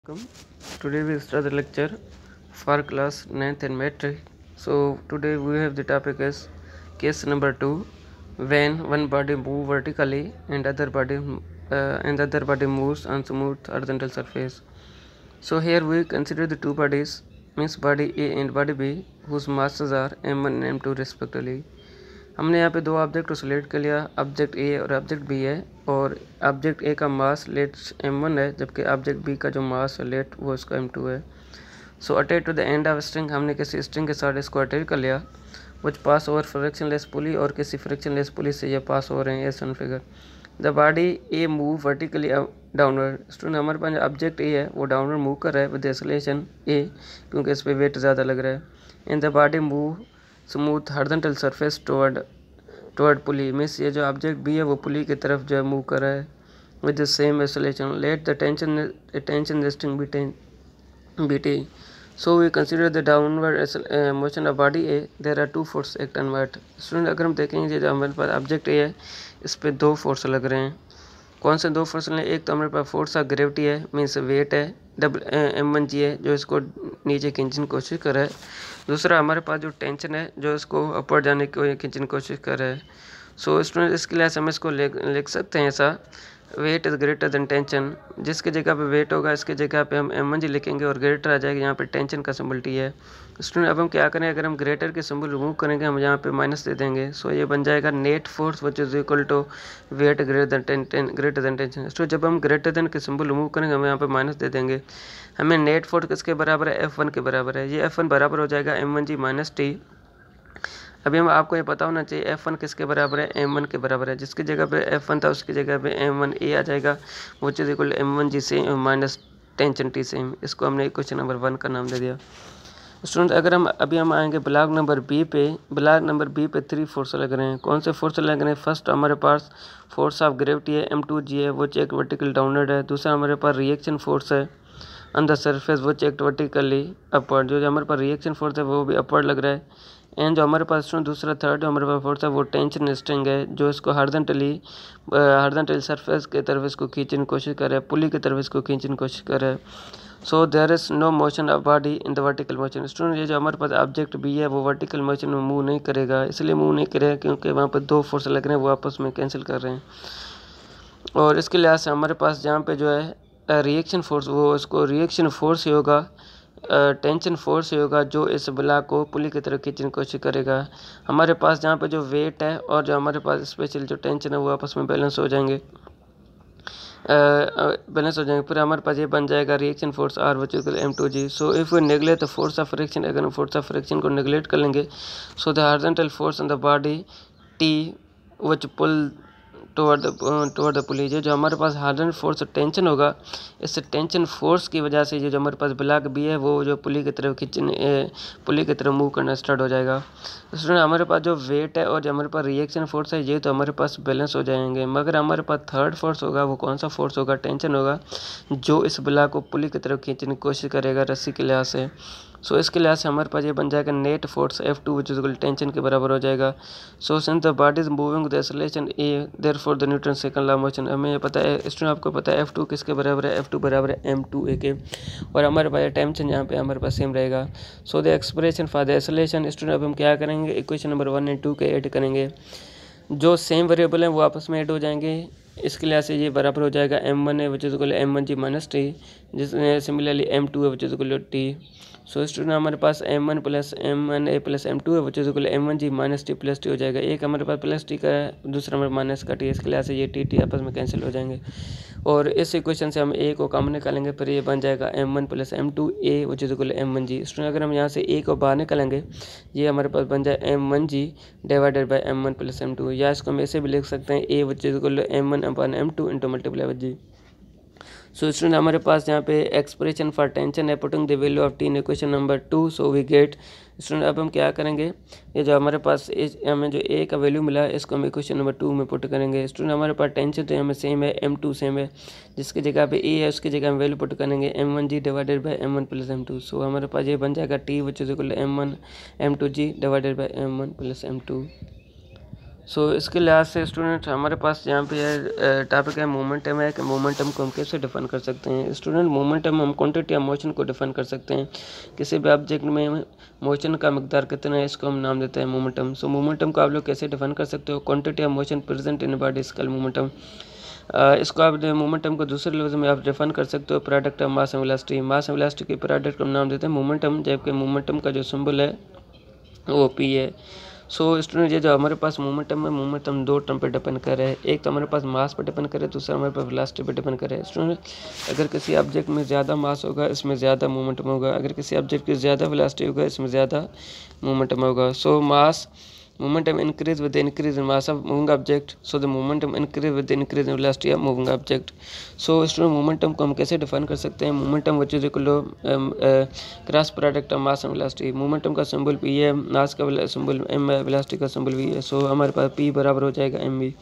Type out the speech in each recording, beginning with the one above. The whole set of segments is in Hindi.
Welcome. Today we start the lecture for class 9th and metric. So today we have the topic is case number 2, when one body moves vertically and other body moves on smooth horizontal surface. So here we consider the two bodies, means body A and body B, whose masses are m1 and m2 respectively. हमने यहाँ पे दो ऑब्जेक्ट को सिलेक्ट कर लिया, ऑब्जेक्ट ए और ऑब्जेक्ट बी है, और ऑब्जेक्ट ए का मास लेट m1 है, जबकि ऑब्जेक्ट बी का जो मास है लेट वो इसका m2 है. So attach to the end of string, हमने किसी स्ट्रिंग के साथ इसको अटैच कर लिया, विच पास ओवर फ्रिक्शनलेस पुली, और किसी फ्रिक्शनलेस पुली से ये पास हो रहे हैं S one figure. The body A move vertically downward. Student हमारे पास ऑब्जेक्ट ए है वो डाउनवर्ड मूव कर रहा है विद एक्सेलरेशन ए, क्योंकि इस पर वेट ज़्यादा लग रहा है. And the body move smooth horizontal surface toward pulley, means ये जो ऑब्जेक्ट बी है वो पुली की तरफ जो है मूव कर रहा है with the same acceleration. Let the tension resting be T. So we consider the downward motion of body A. There are two force act onward. Student अगर हम देखेंगे जो हमारे पास ऑब्जेक्ट ए है, इस पर दो फोर्स लग रहे हैं. कौन से दो फोर्स लें? एक तो हमारे पास फोर्स ऑफ ग्रेविटी है, मीन्स वेट है, m1g है, जो इसको नीचे खींचने की कोशिश कर रहा है. दूसरा हमारे पास जो टेंशन है, जो इसको अपर जाने की खींचने की कोशिश कर रहा है. सो स्टूडेंट इसके लिए हम इसको लिख सकते हैं ऐसा, weight is greater than tension. जिसकी जगह पे वेट होगा इसके जगह पे हम m1g लिखेंगे और ग्रेटर आ जाएगा, यहाँ पे टेंशन का सिंबल टी है. स्टूडेंट अब हम क्या करें, अगर हम ग्रेटर के सिंबल रिमूव करेंगे हम यहाँ पे माइनस दे देंगे. सो ये बन जाएगा net force which is equal to weight greater than tension. तो जब हम ग्रेटर देन के सिंबल रिमूव करेंगे हम यहाँ पे माइनस दे देंगे. हमें नेट फोर्स किसके बराबर है? F1 के बराबर है. ये F1 बराबर हो जाएगा m1g माइनस टी. अभी हम आपको ये पता होना चाहिए F1 किसके बराबर है? m1 के बराबर है. जिसकी जगह पे F1 था उसकी जगह पे m1a आ जाएगा, वो चीज़ इक्वल m1g से माइनस टेंशन टी सेम. इसको हमने क्वेश्चन नंबर 1 का नाम दे दिया. स्टूडेंट अगर हम आएंगे ब्लॉक नंबर बी पे. ब्लॉक नंबर बी पे 3 फोर्स लग रहे हैं. कौन से फोर्स लग रहे हैं? फर्स्ट हमारे पास फोर्स ऑफ ग्रेविटी है, m2g है, वो चेक वर्टिकल डाउनवर्ड है. दूसरा हमारे पास रिएक्शन फोर्स है ऑन द सरफेस, वो चेक वर्टिकली अपवर्ड. जो हमारे पास रिएक्शन फोर्स है वो भी अपवर्ड लग रहा है. एंड जो हमारे पास दूसरा थर्ड जो हमारे पास फोर्स है वो टेंशन स्ट्रिंग है, जो इसको हॉरिजॉन्टली सरफेस की तरफ इसको खींचने की कोशिश कर रहा है, पुली की तरफ इसको खींचने की कोशिश कर रहा है. So there is no motion of body in the vertical motion. Student ये जो हमारे पास ऑब्जेक्ट बी है वो वर्टिकल मोशन में मूव नहीं करेगा. इसलिए मूव नहीं करेगा क्योंकि वहाँ पर दो फोर्स लग रहे हैं, वो आपस में कैंसिल कर रहे हैं. और इसके लिहाज से हमारे पास जहाँ पे जो है रिएक्शन फोर्स, वो इसको रिएक्शन फोर्स ही होगा, टेंशन फोर्स ही होगा, जो इस ब्लॉक को पुली की तरफ खींचने की कोशिश करेगा. हमारे पास जहाँ पे जो वेट है और जो हमारे पास स्पेशल जो टेंशन है वो आपस में बैलेंस हो जाएंगे, फिर हमारे पास ये बन जाएगा reaction force R which equal m2g. So if we neglect the force of friction, अगर हम फोर्स ऑफ फ्रिक्शन को नेगलेक्ट कर लेंगे, so the horizontal force on the body T which pull toward the pulley. जो हमारे पास हॉरिजॉन्टल फोर्स टेंशन होगा, इस टेंशन फोर्स की वजह से ये जो हमारे पास ब्लॉक बी है वो जो पुली की तरफ मूव करना स्टार्ट हो जाएगा. स्टूडेंट हमारे पास जो वेट है और जो हमारे पास रिएक्शन फोर्स है ये तो हमारे पास बैलेंस हो जाएंगे, मगर हमारे पास थर्ड फोर्स होगा. वो कौन सा फोर्स होगा? टेंशन होगा, जो इस ब्लॉक को पुली की तरफ खींचने की कोशिश करेगा रस्सी के लिहाज से. सो इसके लिहाज से हमारे पास ये बन जाएगा net force F2 which is equal tension के बराबर हो जाएगा. So since the body is moving the acceleration A, therefore the Newton second law of motion. हमें ये पता है स्टूडेंट, आपको पता है F2 किसके बराबर है? F2 बराबर है m2a के, और हमारे पास टेंशन यहाँ पे हमारे पास सेम रहेगा. So the expression for the acceleration, student अब हम क्या करेंगे, इक्वेशन नंबर 1 और 2 के ऐड करेंगे. जो सेम वेरिएबल हैं वो आपस में ऐड हो जाएंगे. इसके लिहाज से ये बराबर हो जाएगा m1 है विच is equal m1g minus T, जिसमें सिमिलरली m2 है विच is equal T. So student हमारे पास m1 plus m1a plus m2 है विच is equal m1g minus T plus T हो जाएगा. एक हमारे पास प्लस टी का है, दूसरा हमारे माइनस का टी. इसके लिहाज से ये टी आपस में कैंसिल हो जाएंगे, और इस इक्वेशन से हम a को कॉमन निकालेंगे, फिर ये बन जाएगा m1 plus m2a which is equal m1g. Student अगर हम यहाँ से a को बाहर निकालेंगे, ये हमारे पास बन जाए m1g divided by m1 plus m2, या इसको हम ऐसे भी लिख सकते हैं a which is equal m1 upon m2 into multiply by g. So student हमारे पास यहाँ पे एक्सप्रेशन फॉर टेंशन है, putting the value of T in equation number 2. So we get. Student अब हम क्या करेंगे, ये जो हमारे पास हमें जो ए का वैल्यू मिला है इसको हम इक्वेशन नंबर 2 में पुट करेंगे. स्टूडेंट हमारे पास टेंशन तो हमें सेम है, m2 सेम है, जिसकी जगह पे ए है उसकी जगह हम वैल्यू पुट करेंगे m1g divided by m1 plus m2. सो हमारे पास ये बन जाएगा T which is equal m1 m2g divided by m1 plus m2. सो इसके लिहाज से स्टूडेंट हमारे पास यहाँ पे टॉपिक है मोमेंटम है कि मोमेंटम को हम कैसे डिफाइन कर सकते हैं। स्टूडेंट मोमेंटम हम क्वांटिटी या मोशन को डिफाइन कर सकते हैं। किसी भी ऑब्जेक्ट में मोशन का मिकदार कितना है इसको हम नाम देते हैं मोमेंटम। सो मोमेंटम को आप लोग कैसे डिफाइन कर सकते हो, क्वांटिटी या motion present in body is called momentum. इसको आप मोमेंटम को दूसरे लफ्ज़ में आप डिफाइन कर सकते हो product of mass and velocity. Mass and velocity के प्रोडक्ट को हम नाम देते हैं मोमेंटम, जबकि मोमेंटम का जो सिंबल है वो पी है। सो स्टूडेंट ये जो हमारे पास मोमेंटम है, मोमेंटम दो टर्म पर डिपेंड कर रहे हैं। एक तो हमारे पास मास पर डिपेंड करे, दूसरा हमारे पास वेलोसिटी पर डिपेंड करे। स्टूडेंट अगर किसी ऑब्जेक्ट में ज़्यादा मास होगा इसमें ज़्यादा मोमेंटम होगा, अगर किसी ऑब्जेक्ट की ज़्यादा वेलोसिटी होगा इसमें ज़्यादा मोमेंटम होगा। सो मास momentum increase with the increase in mass of moving object, so the momentum increase with the increase in velocity of moving object। so student momentum को हम कैसे डिफाइन कर सकते हैं। Momentum which is equal to cross product of mass and velocity. Momentum का सिंबल पी है, मास का सिंबल एम है, वेलोसिटी का सिंबल वी है। सो हमारे पास पी बराबर हो जाएगा एम वी।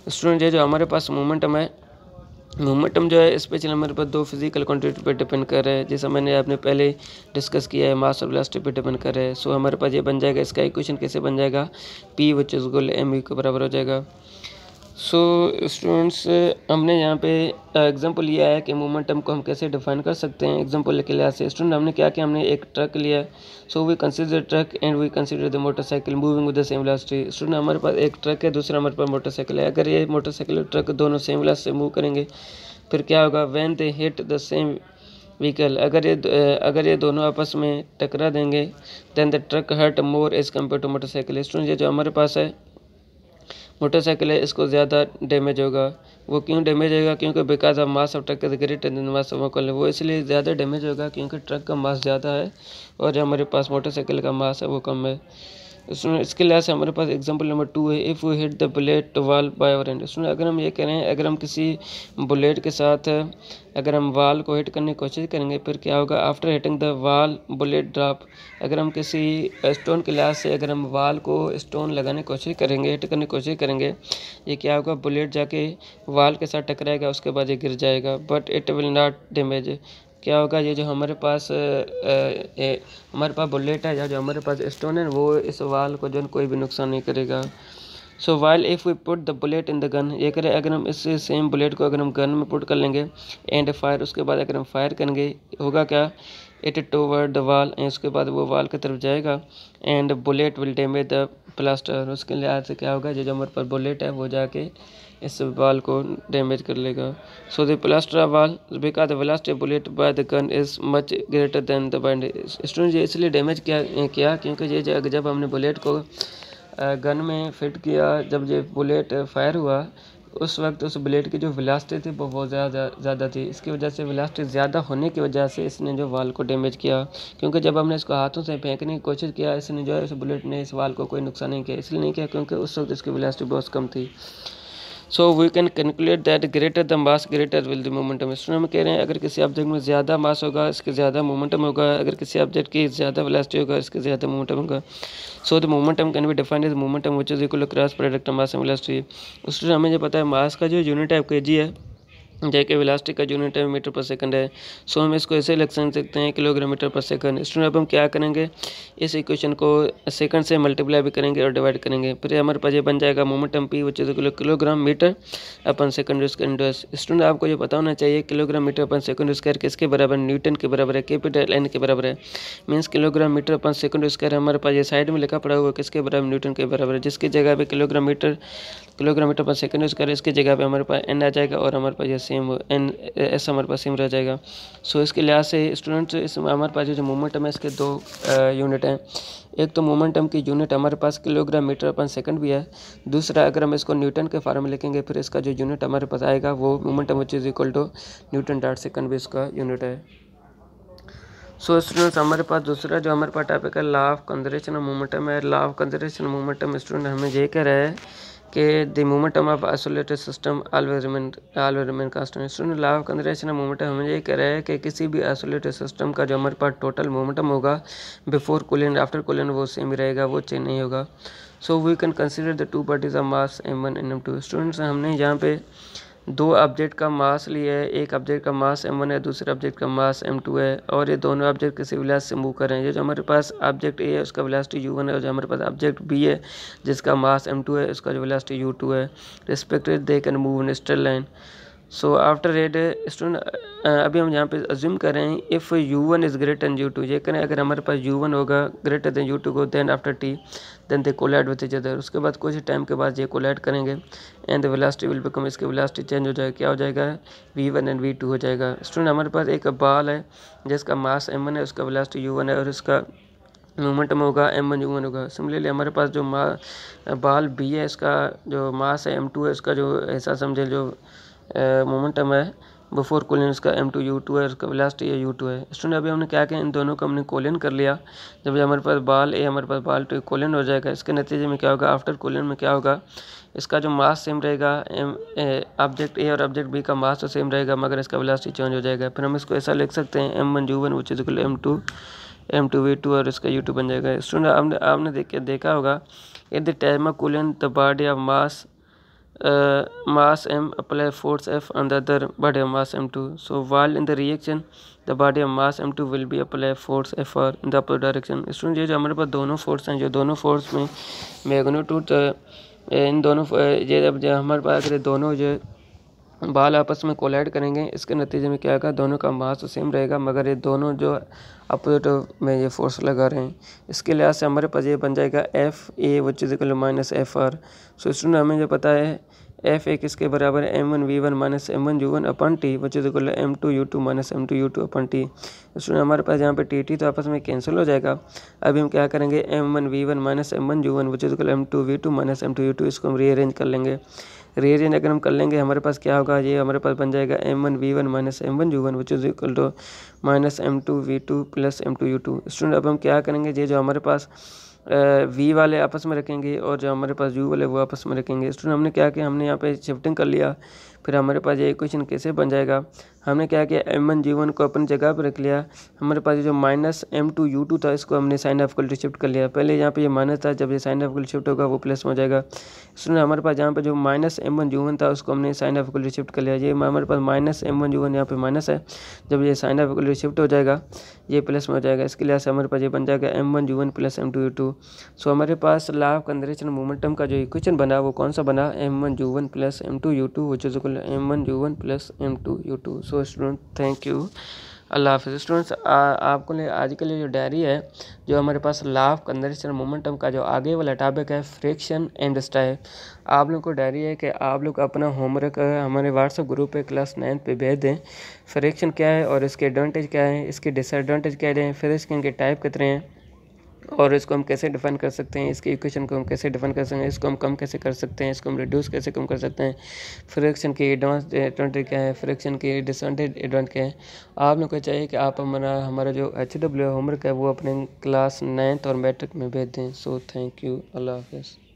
स्टूडेंट ये जो हमारे पास मोमेंटम है, मोमेंटम जो है स्पेशली हमारे पास दो फिजिकल क्वांटिटी पर डिपेंड कर रहा है, जैसा मैंने आपने पहले डिस्कस किया है, मास और वेलोसिटी पर डिपेंड कर रहा है। सो हमारे पास ये बन जाएगा, इसका इक्वेशन कैसे बन जाएगा, P which is equal M U के बराबर हो जाएगा। सो स्टूडेंट्स हमने यहाँ पे एग्जांपल लिया है कि मोमेंटम को हम कैसे डिफाइन कर सकते हैं। एग्जांपल के लिहाज से स्टूडेंट हमने क्या किया, हमने एक ट्रक लिया। So we consider truck and we consider the motorcycle moving with the same velocity. Student हमारे पास एक ट्रक है, दूसरा हमारे पास मोटरसाइकिल है। अगर ये मोटरसाइकिल और ट्रक दोनों सेम वेलोसिटी से मूव करेंगे फिर क्या होगा, when they hit the same vehicle, अगर ये दोनों आपस में टकरा देंगे then the truck hurt more as compare to motorcycle. Student ये जो हमारे पास है मोटरसाइकिल है इसको ज़्यादा डैमेज होगा। वो क्यों डैमेज होगा, क्योंकि because of mass of truck is greater then mass of vehicle. वो इसलिए ज़्यादा डैमेज होगा क्योंकि ट्रक का मास ज़्यादा है और जो हमारे पास मोटरसाइकिल का मास है वो कम है। इसके लिहाज से हमारे पास एग्जांपल नंबर 2 है, if we hit the bullet wall by our hand. अगर हम ये करें, अगर हम किसी बुलेट के साथ अगर हम वाल को हिट करने की कोशिश करेंगे फिर क्या होगा, आफ्टर हिटिंग द वाल बुलेट ड्रॉप। अगर हम किसी स्टोन के लिहाज से अगर हम वाल को स्टोन लगाने की कोशिश करेंगे, हिट करने की कोशिश करेंगे, ये क्या होगा, बुलेट जाके वाल के साथ टकराएगा, उसके बाद ये गिर जाएगा, but it will not damage. क्या होगा, ये जो हमारे पास बुलेट है या जो हमारे पास स्टोन है वो इस वाल को जो कोई भी नुकसान नहीं करेगा। So while if we put the bullet in the gun, ये करें अगर हम इस सेम बुलेट को अगर हम गन में पुट कर लेंगे एंड फायर, उसके बाद अगर हम फायर करेंगे होगा क्या, इट टूवर्ड द वाल, उसके बाद वो वाल की तरफ जाएगा and bullet will damage the plaster. उसके लिहाज से क्या होगा, जो हमारे पास बुलेट है वो जाके इस वाल को डैमेज कर लेगा। सो द प्लास्टर वाल because the velocity bullet by the gun is much greater than the bind. Student ये इसलिए डैमेज किया क्योंकि ये जब हमने बुलेट को गन में फिट किया, जब ये बुलेट फायर हुआ उस वक्त उस बुलेट की जो वेलोसिटी थी वो बहुत ज़्यादा थी। इसकी वजह से वेलोसिटी ज़्यादा होने की वजह से इसने जो वाल को डैमेज किया, क्योंकि जब हमने इसको हाथों से फेंकने की कोशिश किया इसने जो है इस बुलेट ने इस वाल को कोई नुकसान नहीं किया। इसलिए नहीं किया क्योंकि उस वक्त इसकी वेलोसिटी बहुत कम थी। So we can calculate that greater the mass greater will the momentum. इसमें हम कह रहे हैं अगर किसी ऑब्जेक्ट में ज़्यादा मास होगा इसके ज़्यादा मोमेंटम होगा, अगर किसी ऑब्जेक्ट की ज़्यादा वेलोसिटी होगा इसके ज़्यादा मोमेंटम होगा। So the momentum can be defined as momentum which is equal to cross product of mass and velocity. उसमें हमें जो पता है मास का जो यूनिट है केजी है, जबकि वेलोसिटी का यूनिट है मीटर पर सेकंड है। सो हम इसको ऐसे लिख सकते हैं किलोग्राम मीटर पर सेकंड। स्टूडेंट अब हम क्या करेंगे, इस इक्वेशन को सेकंड से मल्टीप्लाई भी करेंगे और डिवाइड करेंगे, फिर हमारे पास ये बन जाएगा momentum P which is kilogram metre upon second square into. Student आपको ये पता होना चाहिए kilogram metre upon second square किसके बराबर, न्यूटन के बराबर है, कैपिटल एन के बराबर है। Means kilogram metre upon second square हमारे पास ये साइड में लिखा पड़ा हुआ किसके बराबर, न्यूटन के बराबर है। जिसकी जगह पे किलोग्राम मीटर पर सेकंड स्क्वायर इसकी जगह पे हमारे पास एन आ जाएगा और हमारे पास ये सेम एन ऐसा हमारे पास सेम रह जाएगा। सो इसके लिहाज से स्टूडेंट्स इसमें हमारे पास जो मोमेंटम है इसके दो यूनिट हैं। एक तो मोमेंटम की यूनिट हमारे पास किलोग्राम मीटर अपन सेकंड भी है, दूसरा अगर हम इसको न्यूटन के फॉर्म में लिखेंगे फिर इसका जो यूनिट हमारे पास आएगा वो momentum which is equal to newton dot second भी इसका यूनिट है। सो स्टूडेंट्स हमारे पास दूसरा जो हमारे पास टॉपिक है law of conservation of momentum है। Law of conservation of momentum student हमें ये कह रहा है कि the momentum of isolated system always remain constant. Student law of conservation of momentum हमें ये कह रहा है कि किसी भी आइसोलेटेड सिस्टम का जो हमारे पास टोटल मोमेंटम होगा बिफोर कूलिंग आफ्टर कूलिंग वो सेम ही रहेगा, वो चेंज नहीं होगा। So we can consider the two bodies of mass m1 and m2। Students हमने यहाँ पे दो ऑब्जेक्ट का मास लिया है, एक ऑब्जेक्ट का मास m1 है, दूसरे ऑब्जेक्ट का मास m2 है, और ये दोनों ऑब्जेक्ट किसी वेलोसिटी से मूव कर रहे हैं। ये जो हमारे पास ऑब्जेक्ट ए है उसका वेलोसिटी u1 है, और जो हमारे पास ऑब्जेक्ट बी है जिसका मास m2 है उसका जो वेलोसिटी u2 है। Respective they can move in straight line. So after red student अभी हम यहाँ पे अज्यूम कर रहे हैं if u1 is greater than u2, ये करें अगर हमारे पास u1 होगा ग्रेटर देन u2 को, then after t then they collide with each other. उसके बाद कुछ टाइम के बाद ये कोलाइड करेंगे and the velocity will become, इसकी वेलोसिटी चेंज हो जाएगा, क्या हो जाएगा v1 एंड v2 हो जाएगा। स्टूडेंट हमारे पास एक बॉल है जिसका मास m1 है, उसका वेलोसिटी u1 है और इसका मोमेंटम होगा m1 u1 होगा। सिमिलरली हमारे पास जो बॉल b है इसका जो मास है m2 है, उसका जो ऐसा समझे जो मोमेंटम है बिफोर कोलिन इसका m2 u2 है, उसका वेलोसिटी है u2 है। स्टूडेंट अभी हमने क्या किया, इन दोनों को हमने कोलिन कर लिया। जब हमारे पास बॉल ए हमारे पास बॉल टू कोलिन हो जाएगा, इसके नतीजे में क्या होगा, आफ्टर कोलिन में क्या होगा, इसका जो मास सेम रहेगा, ऑब्जेक्ट ए और ऑब्जेक्ट बी का मास तो सेम रहेगा मगर इसका वेलोसिटी चेंज हो जाएगा। फिर हम इसको ऐसा लिख सकते हैं m1 u1 which is equal m2 v2 और इसका u2 बन जाएगा। स्टूडेंट आपने देखा होगा at the time of collision the body of mass m apply force F on the other body of mass m2. So while in the reaction the body of mass m2 will be apply force F in the opposite direction. Student ये जो हमारे पास दोनों फोर्स हैं, जो दोनों फोर्स में मैग्नीट्यूड इन दोनों ये जब हमारे पास अगर दोनों जो बाल आपस में कोलाइड करेंगे, इसके नतीजे में क्या होगा, दोनों का मास तो सेम रहेगा मगर ये दोनों जो अपोजिट में ये फोर्स लगा रहे हैं, इसके लिहाज से हमारे पास ये बन जाएगा F A which is equal minus F R. So student हमें जो पता है एफ ए किसके बराबर है, m1 v1 minus m1 u1 upon T which is equal m2 u2 minus m2 u2 upon T. Student हमारे पास यहाँ पे टी तो आपस में कैंसिल हो जाएगा। अभी हम क्या करेंगे, m1 v1 minus m1 u1 which is equal m2 v2 minus m2 u2, इसको हम रीअरेंज कर लेंगे। रीअरेंज अगर हम कर लेंगे हमारे पास क्या होगा, ये हमारे पास बन जाएगा m1 v1 minus m1 u1 which is equal to minus m2 v2 plus m2 u2। Student अब हम क्या करेंगे, ये जो हमारे पास v वाले आपस में रखेंगे और जो हमारे पास u वाले वो आपस में रखेंगे। स्टूडेंट हमने क्या किया, हमने यहाँ पे शिफ्टिंग कर लिया। फिर हमारे पास ये इक्वेशन कैसे बन जाएगा, हमने क्या किया, m1 g1 को अपनी जगह पर रख लिया। हमारे पास जो माइनस m2 u2 था इसको हमने साइन ऑफ इक्वल शिफ्ट कर लिया। पहले यहाँ पे ये माइनस था, जब ये साइन ऑफ इक्वल शिफ्ट होगा वो प्लस में हो जाएगा। स्टूडेंट हमारे पास यहाँ पे जो माइनस m1 u1 था उसको हमने साइन ऑफ इक्वल शिफ्ट कर लिया। ये हमारे पास माइनस m1 u1 यहाँ पे माइनस है, जब ये साइन ऑफ इक्वल शिफ्ट हो जाएगा ये प्लस में हो जाएगा। इसके लिए हमारे पास ये बन जाएगा m1 u1 plus m2 u2। सो हमारे पास लॉ ऑफ कंजर्वेशन मोमेंटम का जो इक्वेशन बना वो कौन सा बना, m1 u1 plus m2 u2 which is equal m1 u1 plus m2 u2। So student thank you, अल्लाह हाफिज़। स्टूडेंट्स आपको आज के लिए जो डायरी है, जो हमारे पास लॉ ऑफ कंजर्वेशन मोमेंटम का जो आगे वाला टॉपिक है फ्रिक्शन एंड स्टाइल, आप लोग को डायरी है कि आप लोग अपना होमवर्क हमारे व्हाट्सएप ग्रुप पे क्लास 9 पे भेज दें। फ्रिक्शन क्या है और इसके एडवांटेज क्या है, इसके डिसएडवांटेज क्या है, फ्रिक्शन के टाइप कितने हैं और इसको हम कैसे डिफाइन कर सकते हैं, इसकी इक्वेशन को हम कैसे डिफाइन कर सकते हैं, इसको हम कम कैसे कर सकते हैं, इसको हम रिड्यूस कैसे कम कर सकते हैं, फ्रिक्शन की एडवांटेज क्या है, फ्रिक्शन की डिसएडवांटेज एडवांटेज क्या है। आप लोग को चाहिए कि आप हमारा जो HW होमवर्क है वो अपने क्लास 9th और मैट्रिक में भेज दें। सो थैंक यू, अल्लाह हाफिज़।